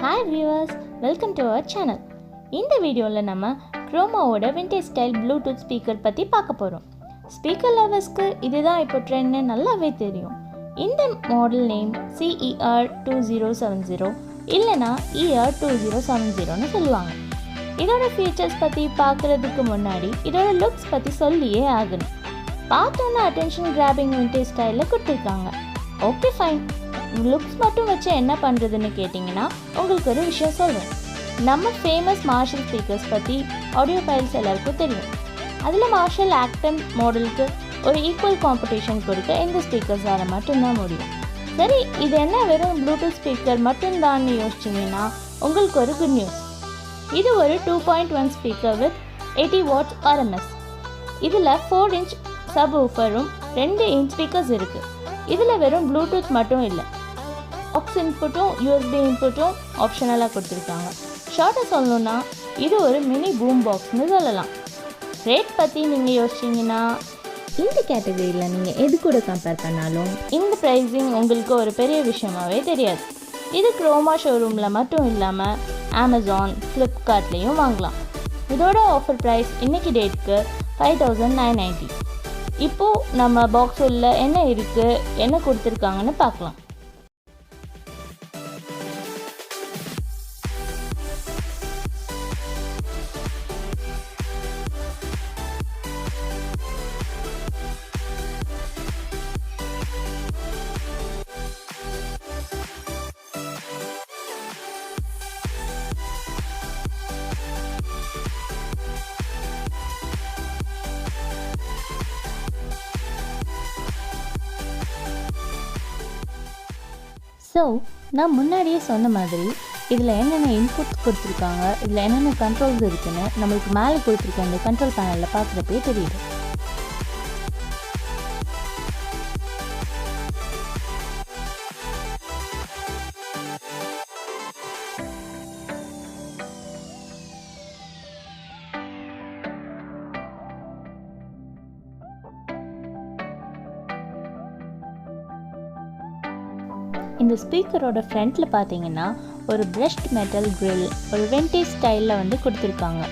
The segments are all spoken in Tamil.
Hi viewers, welcome to our channel. இந்த வீடியோவில் நம்ம குரோமாவோட விண்டேஜ் ஸ்டைல் ப்ளூடூத் ஸ்பீக்கர் பற்றி பார்க்க போகிறோம். ஸ்பீக்கர் லவர்ஸ்க்கு இதுதான் இப்போ ட்ரெண்ட்னு நல்லாவே தெரியும். இந்த மாடல் நேம் CER2070 இல்லைனா ER2070ன்னு சொல்லுவாங்க. இதோட ஃபீச்சர்ஸ் பற்றி பார்க்குறதுக்கு முன்னாடி இதோட லுக்ஸ் பற்றி சொல்லியே ஆகணும். பார்த்தோன்னா அட்டென்ஷன் கிராபிங் விண்டேஜ் ஸ்டைலில் கொடுத்துருக்காங்க. ஓகே ஃபைன், லுக்ஸ் மட்டும் வச்சு என்ன பண்ணுறதுன்னு கேட்டிங்கன்னா உங்களுக்கு ஒரு விஷயம் சொல்கிறேன். நம்ம ஃபேமஸ் மார்ஷல் ஸ்பீக்கர்ஸ் பற்றி ஆடியோ ஃபைல்ஸ் எல்லாருக்கும் தெரியும். அதில் மார்ஷல் ஆக்டன் மாடலுக்கு ஒரு ஈக்குவல் காம்படிஷன் கொடுக்க இந்த ஸ்பீக்கர்ஸால் மட்டும்தான் முடியும். சரி, இது என்ன வெறும் ப்ளூடூத் ஸ்பீக்கர் மட்டும்தான்னு யோசிச்சிங்கன்னா உங்களுக்கு ஒரு குட் நியூஸ். இது ஒரு 2.1 ஸ்பீக்கர் வித் 80 வாட்ஸ் RMS. இதில் 4 இன்ச் சப் ஊஃபரும் 2 இன்ச் ஸ்பீக்கர்ஸ் இருக்குது. இதில் வெறும் ப்ளூடூத் மட்டும் இல்லை, ஆக்ஸ் இன்புட்டும் USB இன்புட்டும் ஆப்ஷனலாக கொடுத்துருக்காங்க. ஷார்ட்டாக சொல்லணுன்னா இது ஒரு மினி பூம் பாக்ஸ்னு சொல்லலாம். ரேட் பற்றி நீங்கள் யோசிச்சிங்கன்னா இந்த கேட்டகரியில் நீங்கள் எது கூட கம்பேர் பண்ணாலும் இந்த ப்ரைஸிங் உங்களுக்கு ஒரு பெரிய விஷயமாகவே தெரியாது. இது குரோமா ஷோரூமில் மட்டும் இல்லாமல் Amazon, ஃப்ளிப்கார்ட்லேயும் வாங்கலாம். இதோட ஆஃபர் ப்ரைஸ் இன்றைக்கி டேட்டுக்கு 5990. இப்போது நம்ம பாக்ஸ் உள்ள என்ன இருக்குது, என்ன கொடுத்துருக்காங்கன்னு பார்க்கலாம். ஸோ நான் முன்னாடியே சொன்ன மாதிரி இதில் என்னென்ன இன்புட்ஸ் கொடுத்துருக்காங்க, இதில் என்னென்ன கண்ட்ரோல்ஸ் இருக்குன்னு நம்மளுக்கு மேலே கொடுத்துருக்க இந்த கண்ட்ரோல் பேனலில் பார்க்குறப்பே தெரியுது. இந்த ஸ்பீக்கரோட ஃப்ரண்ட்டில் பார்த்தீங்கன்னா ஒரு பிரஷ்ட் மெட்டல் கிரில் ஒரு விண்டேஜ் ஸ்டைலில் கொடுத்துருக்காங்க.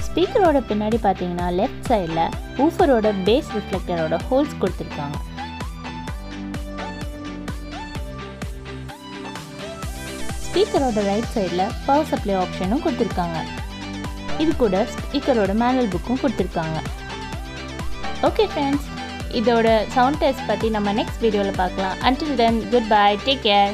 ஸ்பீக்கரோட பின்னாடி பார்த்தீங்கன்னா லெஃப்ட் சைடில் ஊஃபரோட பேஸ் ரிஃப்ளெக்டரோட ஹோல்ஸ் கொடுத்துருக்காங்க. ஸ்பீக்கரோட ரைட் சைடில் பவர் சப்ளை ஆப்ஷனும் கொடுத்துருக்காங்க. இது கூட ஸ்பீக்கரோட மேனுவல் புக்கும் கொடுத்துருக்காங்க. ஓகே ஃப்ரெண்ட்ஸ், இதோட சவுண்ட் டெஸ்ட் பற்றி நம்ம நெக்ஸ்ட் வீடியோவில் பார்க்கலாம். Until then, goodbye, take care.